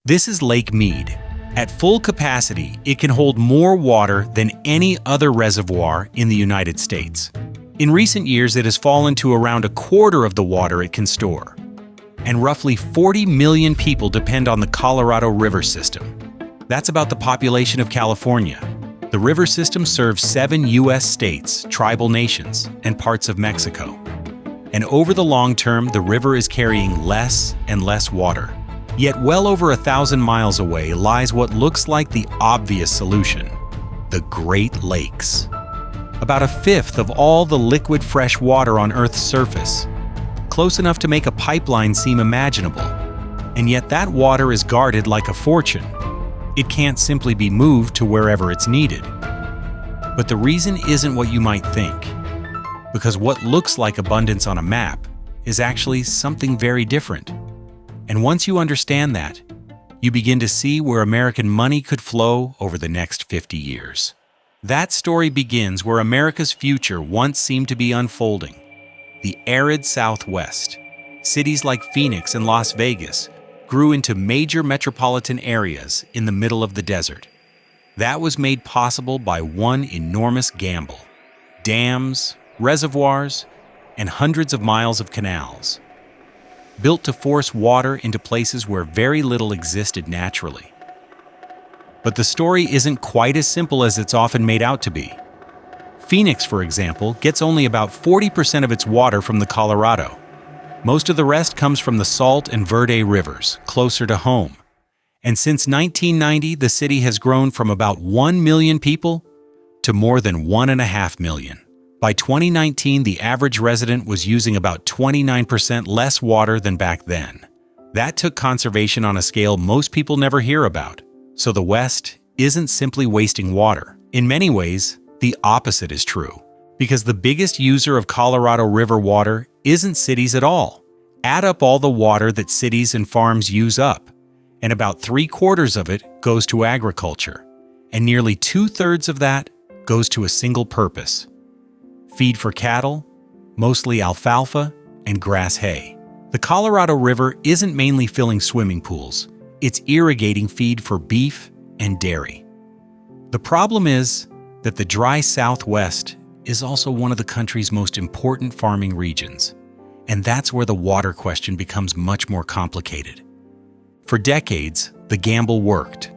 This is Lake Mead. At full capacity, it can hold more water than any other reservoir in the United States. In recent years, it has fallen to around a quarter of the water it can store. And roughly 40 million people depend on the Colorado River system. That's about the population of California. The river system serves 7 U.S. states, tribal nations, and parts of Mexico. And over the long term, the river is carrying less and less water. Yet well over 1,000 miles away lies what looks like the obvious solution: the Great Lakes. About a fifth of all the liquid fresh water on Earth's surface, close enough to make a pipeline seem imaginable. And yet that water is guarded like a fortune. It can't simply be moved to wherever it's needed. But the reason isn't what you might think, because what looks like abundance on a map is actually something very different. And once you understand that, you begin to see where American money could flow over the next 50 years. That story begins where America's future once seemed to be unfolding: the arid Southwest. Cities like Phoenix and Las Vegas grew into major metropolitan areas in the middle of the desert. That was made possible by one enormous gamble: dams, reservoirs, and hundreds of miles of canals, built to force water into places where very little existed naturally. But the story isn't quite as simple as it's often made out to be. Phoenix, for example, gets only about 40% of its water from the Colorado. Most of the rest comes from the Salt and Verde rivers, closer to home. And since 1990, the city has grown from about 1 million people to more than 1.5 million. By 2019, the average resident was using about 29% less water than back then. That took conservation on a scale most people never hear about. So the West isn't simply wasting water. In many ways, the opposite is true, because the biggest user of Colorado River water isn't cities at all. Add up all the water that cities and farms use up, and about 3/4 of it goes to agriculture, and nearly 2/3 of that goes to a single purpose: feed for cattle, mostly alfalfa and grass hay. The Colorado River isn't mainly filling swimming pools, it's irrigating feed for beef and dairy. The problem is that the dry Southwest is also one of the country's most important farming regions, and that's where the water question becomes much more complicated. For decades, the gamble worked.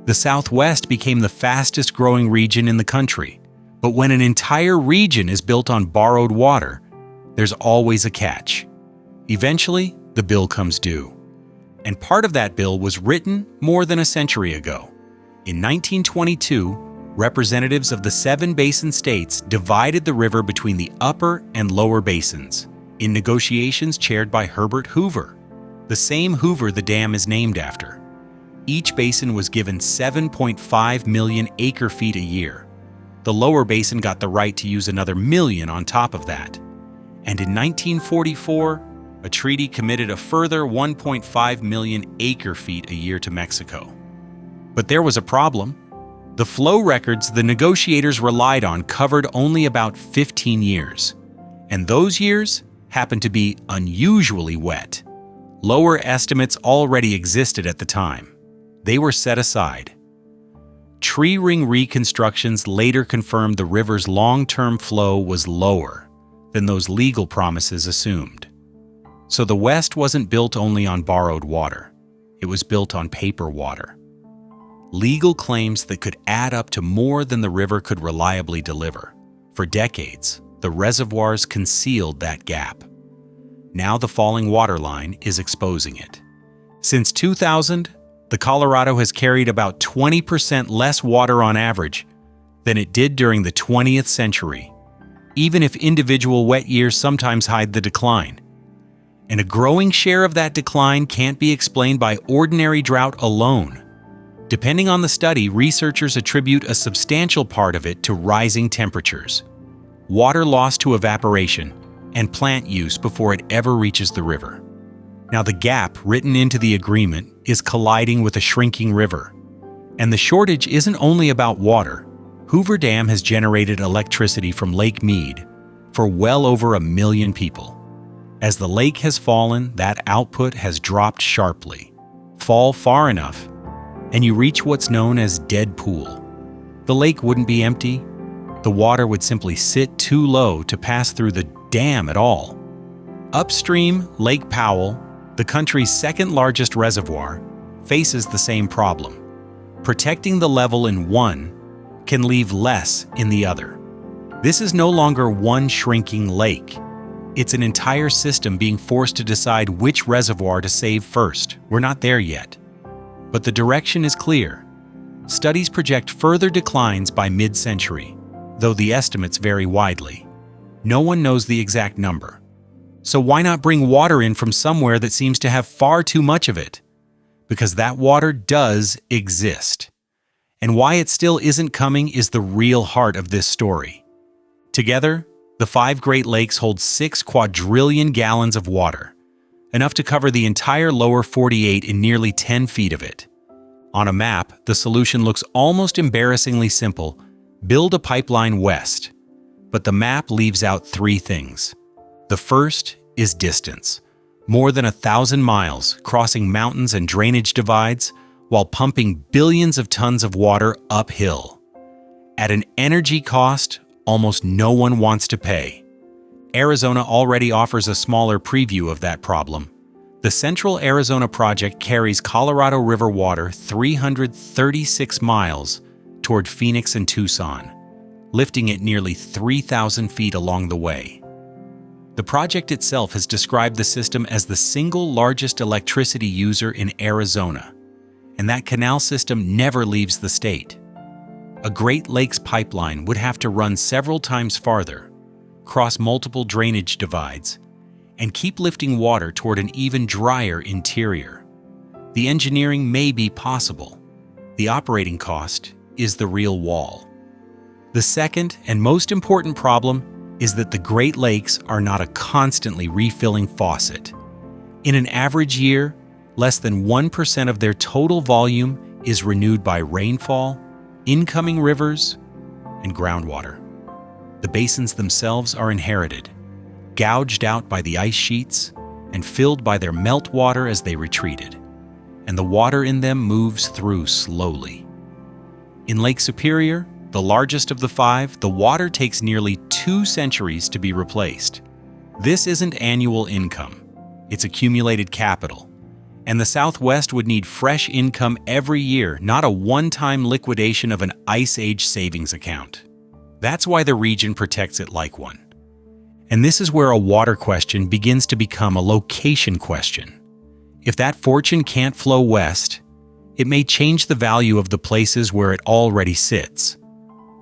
The Southwest became the fastest growing region in the country. But when an entire region is built on borrowed water, there's always a catch. Eventually, the bill comes due. And part of that bill was written more than a century ago. In 1922, representatives of the 7 basin states divided the river between the upper and lower basins, in negotiations chaired by Herbert Hoover, the same Hoover the dam is named after. Each basin was given 7.5 million acre-feet a year. The lower basin got the right to use another million on top of that. And in 1944, a treaty committed a further 1.5 million acre-feet a year to Mexico. But there was a problem. The flow records the negotiators relied on covered only about 15 years. And those years happened to be unusually wet. Lower estimates already existed at the time. They were set aside. Tree ring reconstructions later confirmed the river's long-term flow was lower than those legal promises assumed. So the West wasn't built only on borrowed water. It was built on paper water. Legal claims that could add up to more than the river could reliably deliver. For decades, the reservoirs concealed that gap. Now the falling water line is exposing it. Since 2000, the Colorado has carried about 20% less water on average than it did during the 20th century, even if individual wet years sometimes hide the decline. And a growing share of that decline can't be explained by ordinary drought alone. Depending on the study, researchers attribute a substantial part of it to rising temperatures, water lost to evaporation, and plant use before it ever reaches the river. Now, the gap written into the agreement is colliding with a shrinking river. And the shortage isn't only about water. Hoover Dam has generated electricity from Lake Mead for well over 1 million people. As the lake has fallen, that output has dropped sharply, fall far enough, and you reach what's known as dead pool. The lake wouldn't be empty. The water would simply sit too low to pass through the dam at all. Upstream, Lake Powell, the country's second largest reservoir, faces the same problem. Protecting the level in one can leave less in the other. This is no longer one shrinking lake. It's an entire system being forced to decide which reservoir to save first. We're not there yet. But the direction is clear. Studies project further declines by mid-century, though the estimates vary widely. No one knows the exact number. So why not bring water in from somewhere that seems to have far too much of it? Because that water does exist. And why it still isn't coming is the real heart of this story. Together, the 5 Great Lakes hold 6 quadrillion gallons of water, enough to cover the entire lower 48 in nearly 10 feet of it. On a map, the solution looks almost embarrassingly simple: build a pipeline west. But the map leaves out 3 things. The first is distance. More than 1,000 miles, crossing mountains and drainage divides, while pumping billions of tons of water uphill. At an energy cost almost no one wants to pay. Arizona already offers a smaller preview of that problem. The Central Arizona Project carries Colorado River water 336 miles toward Phoenix and Tucson, lifting it nearly 3,000 feet along the way. The project itself has described the system as the single largest electricity user in Arizona, and that canal system never leaves the state. A Great Lakes pipeline would have to run several times farther, cross multiple drainage divides, and keep lifting water toward an even drier interior. The engineering may be possible. The operating cost is the real wall. The second and most important problem is that the Great Lakes are not a constantly refilling faucet. In an average year, less than 1% of their total volume is renewed by rainfall, incoming rivers, and groundwater. The basins themselves are inherited, gouged out by the ice sheets, and filled by their meltwater as they retreated, and the water in them moves through slowly. In Lake Superior, the largest of the 5, the water takes nearly 2 centuries to be replaced. This isn't annual income, it's accumulated capital. And the Southwest would need fresh income every year, not a one-time liquidation of an Ice Age savings account. That's why the region protects it like one. And this is where a water question begins to become a location question. If that fortune can't flow west, it may change the value of the places where it already sits.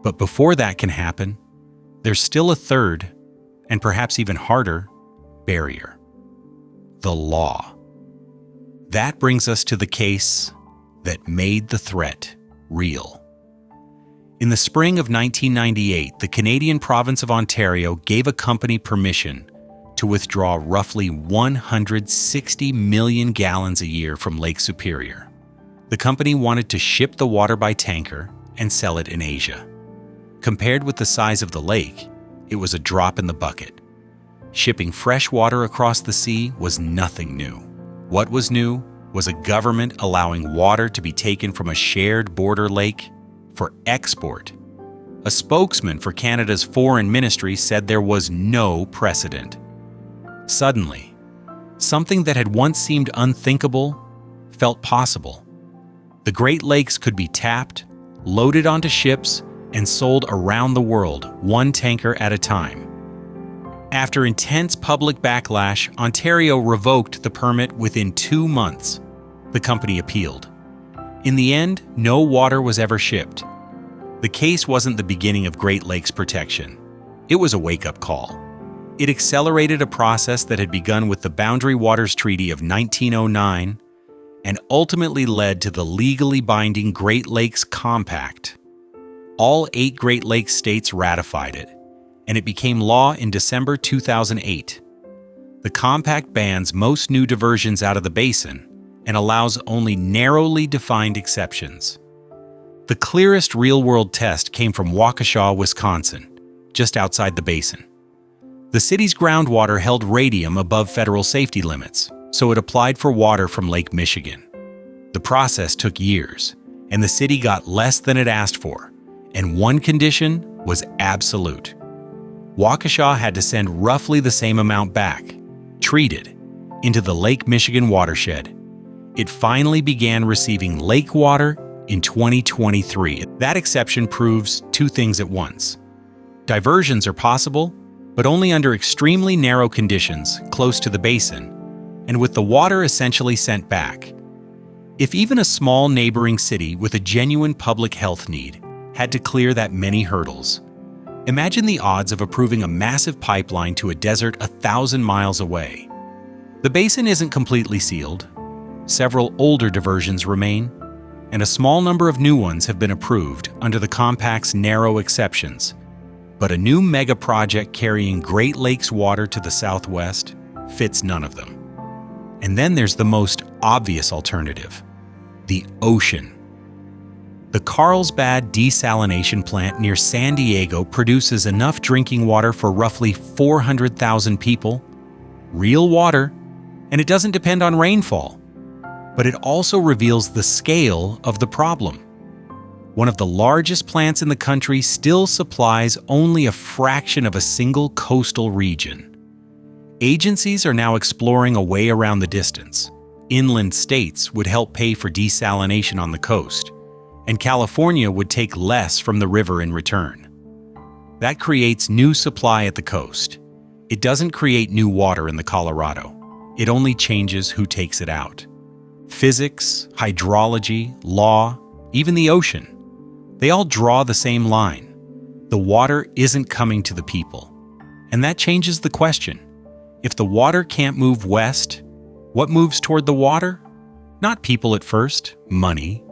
But before that can happen, there's still a third, and perhaps even harder, barrier: the law. That brings us to the case that made the threat real. In the spring of 1998, the Canadian province of Ontario gave a company permission to withdraw roughly 160 million gallons a year from Lake Superior. The company wanted to ship the water by tanker and sell it in Asia. Compared with the size of the lake, it was a drop in the bucket. Shipping fresh water across the sea was nothing new. What was new was a government allowing water to be taken from a shared border lake for export. A spokesman for Canada's foreign ministry said there was no precedent. Suddenly, something that had once seemed unthinkable felt possible. The Great Lakes could be tapped, loaded onto ships, and sold around the world, one tanker at a time. After intense public backlash, Ontario revoked the permit within 2 months. The company appealed. In the end, no water was ever shipped. The case wasn't the beginning of Great Lakes protection. It was a wake-up call. It accelerated a process that had begun with the Boundary Waters Treaty of 1909 and ultimately led to the legally binding Great Lakes Compact. All 8 Great Lakes states ratified it, and it became law in December 2008. The compact bans most new diversions out of the basin and allows only narrowly defined exceptions. The clearest real-world test came from Waukesha, Wisconsin, just outside the basin. The city's groundwater held radium above federal safety limits, so it applied for water from Lake Michigan. The process took years, and the city got less than it asked for, and one condition was absolute. Waukesha had to send roughly the same amount back, treated, into the Lake Michigan watershed. It finally began receiving lake water in 2023. That exception proves two things at once. Diversions are possible, but only under extremely narrow conditions close to the basin, and with the water essentially sent back. If even a small neighboring city with a genuine public health need had to clear that many hurdles, imagine the odds of approving a massive pipeline to a desert 1,000 miles away. The basin isn't completely sealed. Several older diversions remain, and a small number of new ones have been approved under the compact's narrow exceptions. But a new mega project carrying Great Lakes water to the southwest fits none of them. And then there's the most obvious alternative: the ocean. The Carlsbad desalination plant near San Diego produces enough drinking water for roughly 400,000 people. Real water, and it doesn't depend on rainfall. But it also reveals the scale of the problem. One of the largest plants in the country still supplies only a fraction of a single coastal region. Agencies are now exploring a way around the distance. Inland states would help pay for desalination on the coast, and California would take less from the river in return. That creates new supply at the coast. It doesn't create new water in the Colorado. It only changes who takes it out. Physics, hydrology, law, even the ocean. They all draw the same line. The water isn't coming to the people. And that changes the question. If the water can't move west, what moves toward the water? Not people at first, money.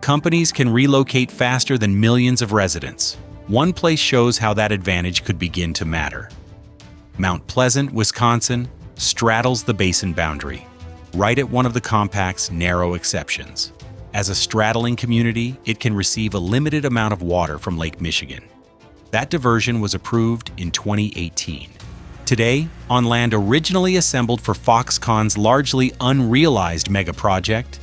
Companies can relocate faster than millions of residents. One place shows how that advantage could begin to matter. Mount Pleasant, Wisconsin, straddles the basin boundary, right at one of the compact's narrow exceptions. As a straddling community, it can receive a limited amount of water from Lake Michigan. That diversion was approved in 2018. Today, on land originally assembled for Foxconn's largely unrealized megaproject,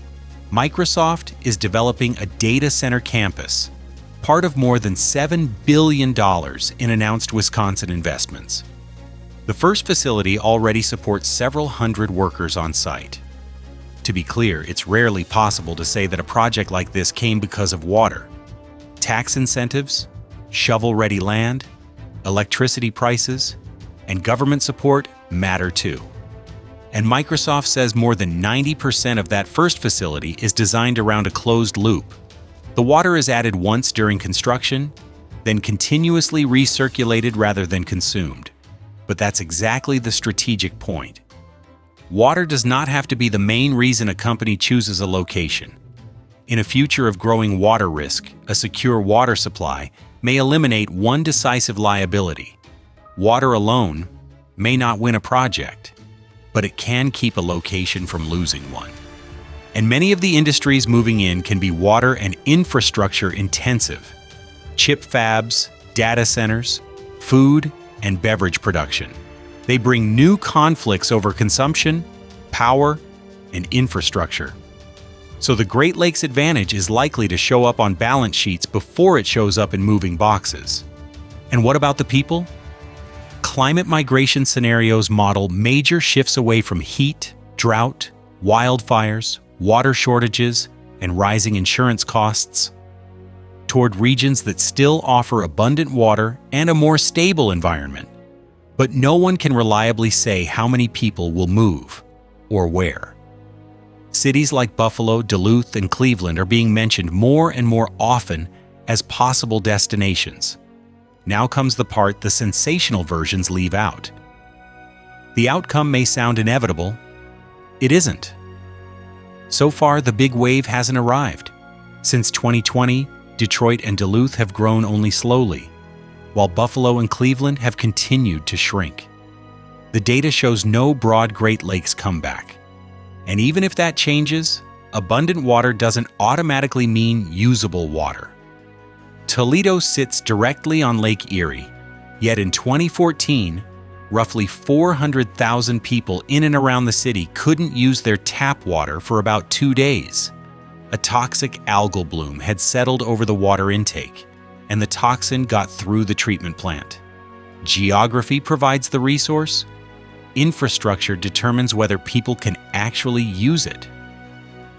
Microsoft is developing a data center campus, part of more than $7 billion in announced Wisconsin investments. The first facility already supports several hundred workers on site. To be clear, it's rarely possible to say that a project like this came because of water. Tax incentives, shovel-ready land, electricity prices, and government support matter too. And Microsoft says more than 90% of that first facility is designed around a closed loop. The water is added once during construction, then continuously recirculated rather than consumed. But that's exactly the strategic point. Water does not have to be the main reason a company chooses a location. In a future of growing water risk, a secure water supply may eliminate one decisive liability. Water alone may not win a project, but it can keep a location from losing one. And many of the industries moving in can be water and infrastructure intensive. Chip fabs, data centers, food, and beverage production. They bring new conflicts over consumption, power, and infrastructure. So the Great Lakes advantage is likely to show up on balance sheets before it shows up in moving boxes. And what about the people? Climate migration scenarios model major shifts away from heat, drought, wildfires, water shortages, and rising insurance costs, toward regions that still offer abundant water and a more stable environment. But no one can reliably say how many people will move or where. Cities like Buffalo, Duluth, and Cleveland are being mentioned more and more often as possible destinations. Now comes the part the sensational versions leave out. The outcome may sound inevitable. It isn't. So far, the big wave hasn't arrived. Since 2020, Detroit and Duluth have grown only slowly, while Buffalo and Cleveland have continued to shrink. The data shows no broad Great Lakes comeback. And even if that changes, abundant water doesn't automatically mean usable water. Toledo sits directly on Lake Erie, yet in 2014, roughly 400,000 people in and around the city couldn't use their tap water for about 2 days. A toxic algal bloom had settled over the water intake, and the toxin got through the treatment plant. Geography provides the resource. Infrastructure determines whether people can actually use it.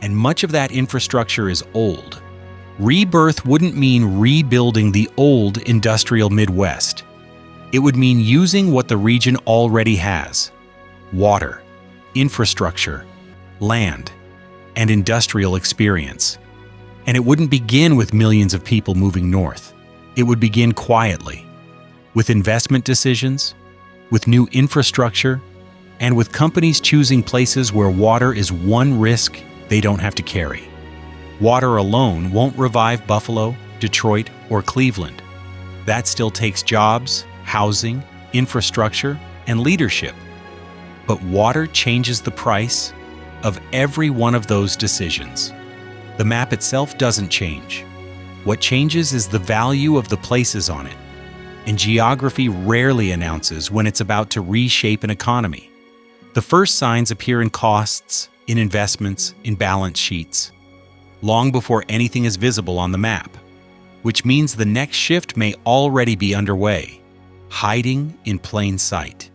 And much of that infrastructure is old. Rebirth wouldn't mean rebuilding the old industrial Midwest. It would mean using what the region already has: water, infrastructure, land, and industrial experience. And it wouldn't begin with millions of people moving north. It would begin quietly, with investment decisions, with new infrastructure, and with companies choosing places where water is one risk they don't have to carry. Water alone won't revive Buffalo, Detroit, or Cleveland. That still takes jobs, housing, infrastructure, and leadership. But water changes the price of every one of those decisions. The map itself doesn't change. What changes is the value of the places on it. And geography rarely announces when it's about to reshape an economy. The first signs appear in costs, in investments, in balance sheets, long before anything is visible on the map, which means the next shift may already be underway, hiding in plain sight.